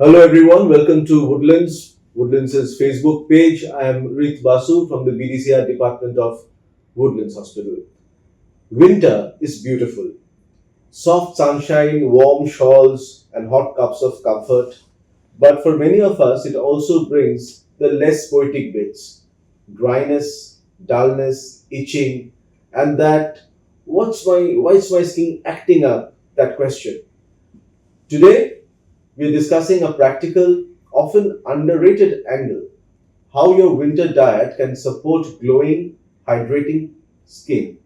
Hello everyone, welcome to Woodlands. Woodlands' Facebook page. I am Reet Basu from the BDCR department of Woodlands Hospital. Winter is beautiful. Soft sunshine, warm shawls, and hot cups of comfort. But for many of us, it also brings the less poetic bits: dryness, dullness, itching, and that why is my skin acting up? That question. Today, we are discussing a practical, often underrated angle: how your winter diet can support glowing, hydrating skin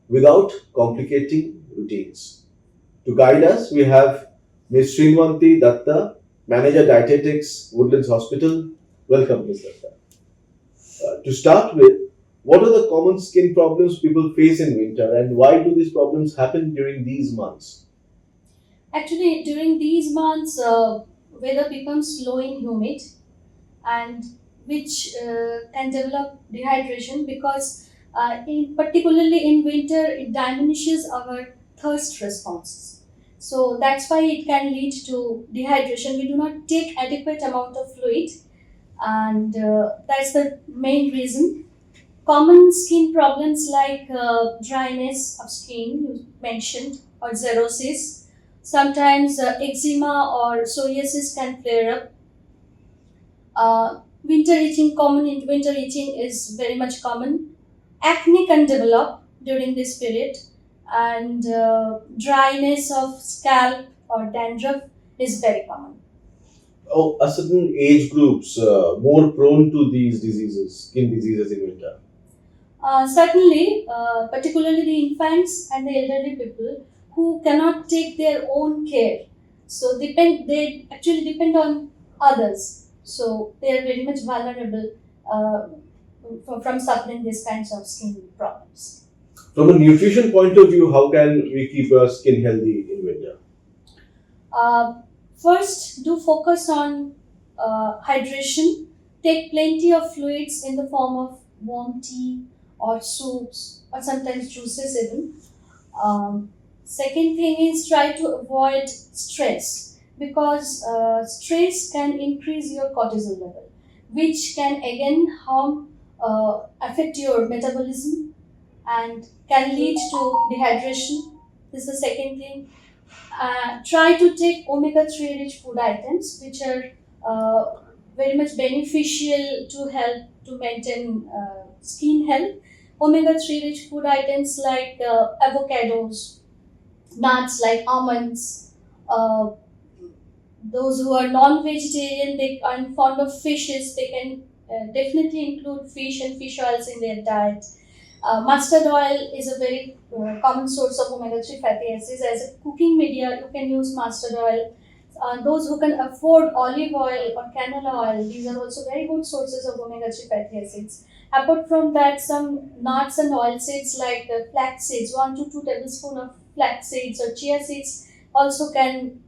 without complicating routines. To guide us, we have Ms. Srinvanti Datta, Manager Dietetics, Woodlands Hospital. Welcome, Ms. Datta. To start with, what are the common skin problems people face in winter and why do these problems happen during these months? Actually, during these months, weather becomes slow and humid, and which can develop dehydration because, particularly in winter, it diminishes our thirst responses. So that's why it can lead to dehydration. We do not take adequate amount of fluid, and that's the main reason. Common skin problems like dryness of skin, you mentioned, or xerosis. Sometimes eczema or psoriasis can flare up. Winter itching, common in winter itching is very much common. Acne can develop during this period, and dryness of scalp or dandruff is very common. Oh, a certain age groups more prone to these diseases, skin diseases in winter. Certainly, particularly the infants and the elderly people who cannot take their own care. So they actually depend on others. So they are very much vulnerable uh, from suffering these kinds of skin problems. From a nutrition point of view, how can we keep our skin healthy in winter? Uh, First, do focus on hydration. Take plenty of fluids in the form of warm tea or soups or sometimes juices even. Second thing is try to avoid stress because stress can increase your cortisol level, which can again affect your metabolism and can lead to dehydration. This is the second thing. Try to take omega-3 rich food items, which are very much beneficial to help to maintain skin health. Omega-3 rich food items like avocados, nuts like almonds. Those who are non-vegetarian, they are fond of fishes, they can definitely include fish and fish oils in their diet. Mustard oil is a very common source of omega-3 fatty acids. As a cooking media, you can use mustard oil. Those who can afford olive oil or canola oil, these are also very good sources of omega-3 fatty acids. Apart from that, some nuts and oil seeds like flax seeds, 1 to 2 tablespoons of flax seeds or chia seeds also can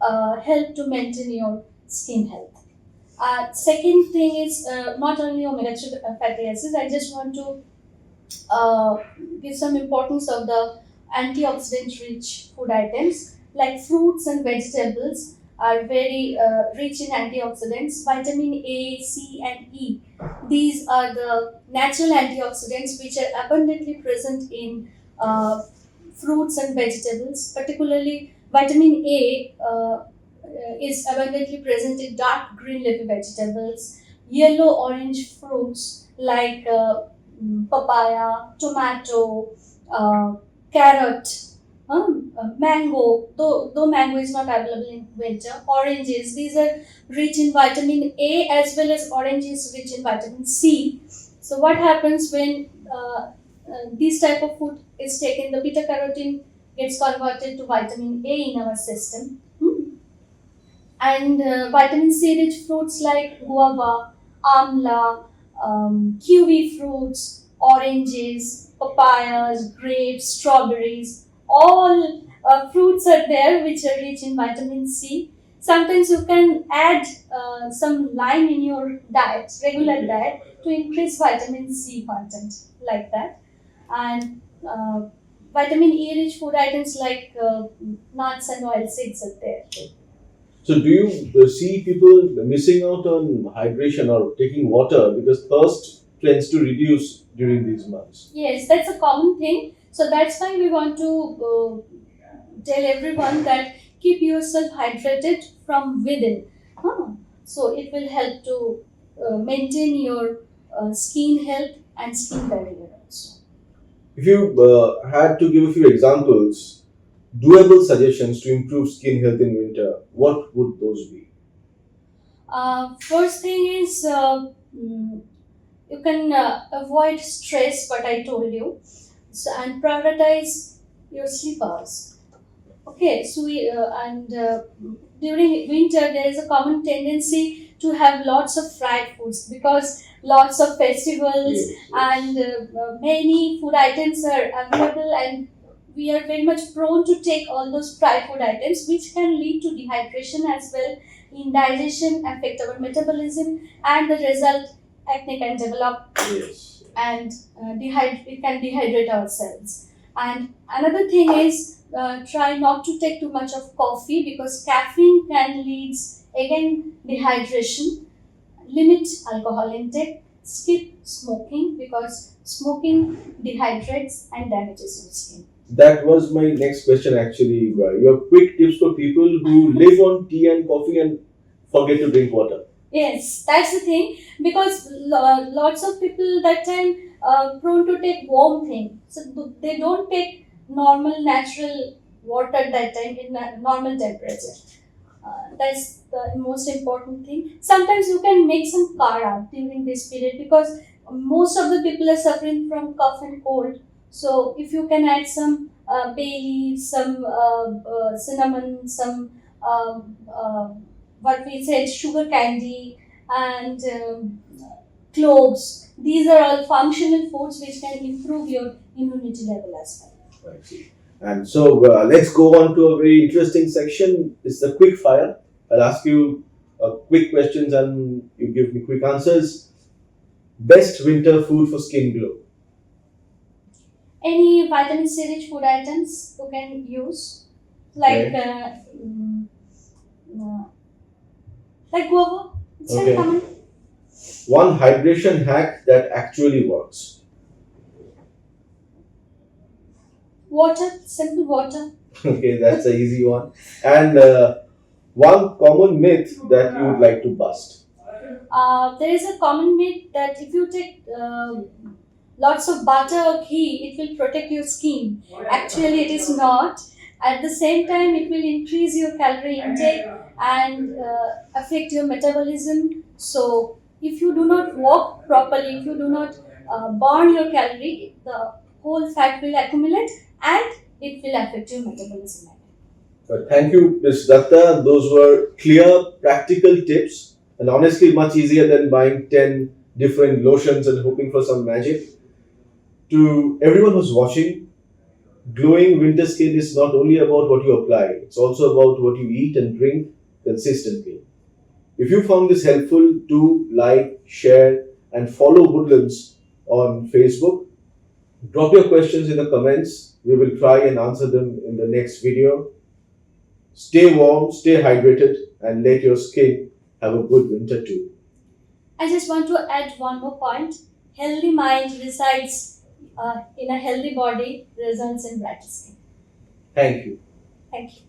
help to maintain your skin health. Second thing is not only omega-3 fatty acids, I just want to uh, give some importance of the antioxidant rich food items like fruits and vegetables are very rich in antioxidants. Vitamin A, C, and E. These are the natural antioxidants which are abundantly present in fruits and vegetables. Particularly, vitamin A is abundantly present in dark green leafy vegetables, yellow orange fruits like papaya, tomato, carrot, mango. Though mango is not available in winter, oranges. These are rich in vitamin A as well as orange is rich in vitamin C. So what happens when this type of food is taken? The beta carotene gets converted to vitamin A in our system. And vitamin C rich fruits like guava, amla, kiwi fruits, oranges, papayas, grapes, strawberries, all fruits are there which are rich in vitamin C. Sometimes you can add some lime in your diet, regular diet, to increase vitamin C content, like that. And vitamin E rich food items like nuts and oil seeds are there. So, do you see people missing out on hydration or taking water because thirst tends to reduce during these months? Yes, that's a common thing. So that's why we want to tell everyone that keep yourself hydrated from within. Huh. So it will help to maintain your skin health and skin barrier also. If you had to give a few examples, doable suggestions to improve skin health in winter, what would those be? First thing is you can avoid stress, what I told you, so, and prioritize your sleep hours. Okay, so during winter there is a common tendency to have lots of fried foods because lots of festivals Yes, yes. and many food items are available, and we are very much prone to take all those fried food items, which can lead to dehydration as well. Indigestion affect our metabolism, and the result acne can develop, Yes. and it can dehydrate ourselves. And another thing is try not to take too much of coffee because caffeine can lead again dehydration. Limit alcohol intake. Skip smoking because smoking dehydrates and damages your skin. That was my next question actually. Your quick tips for people who live on tea and coffee and forget to drink water. Yes, that's the thing because lots of people that time prone to take warm thing, so they don't take normal natural water that time in a normal temperature. That's the most important thing. Sometimes you can make some kara during this period because most of the people are suffering from cough and cold. So if you can add some bay leaves, some cinnamon, some what we said sugar candy, and cloves. These are all functional foods which can improve your immunity level as well. I see. And so let's go on to a very interesting section. It's the quick fire. I'll ask you quick questions and you give me quick answers. Best winter food for skin glow. Any vitamin C rich food items you can use, like Okay. uh, like guava. It's very Okay. common. One hydration hack that actually works. Water, simple water. Okay, that's an easy one. And one common myth that you would like to bust. There is a common myth that if you take lots of butter or ghee, it will protect your skin. Actually, it is not. At the same time, it will increase your calorie intake and affect your metabolism. So, if you do not walk properly, if you do not burn your calorie, the whole fat will accumulate and it will affect your metabolism. Thank you, Ms. Datta. Those were clear, practical tips, and honestly, much easier than buying 10 different lotions and hoping for some magic. To everyone who's watching, glowing winter skin is not only about what you apply, it's also about what you eat and drink consistently. If you found this helpful, do like, share, and follow Woodlands on Facebook. Drop your questions in the comments. We will try and answer them in the next video. Stay warm, stay hydrated, and let your skin have a good winter too. I just want to add one more point. Healthy mind resides in a healthy body, results in bright skin. Thank you. Thank you.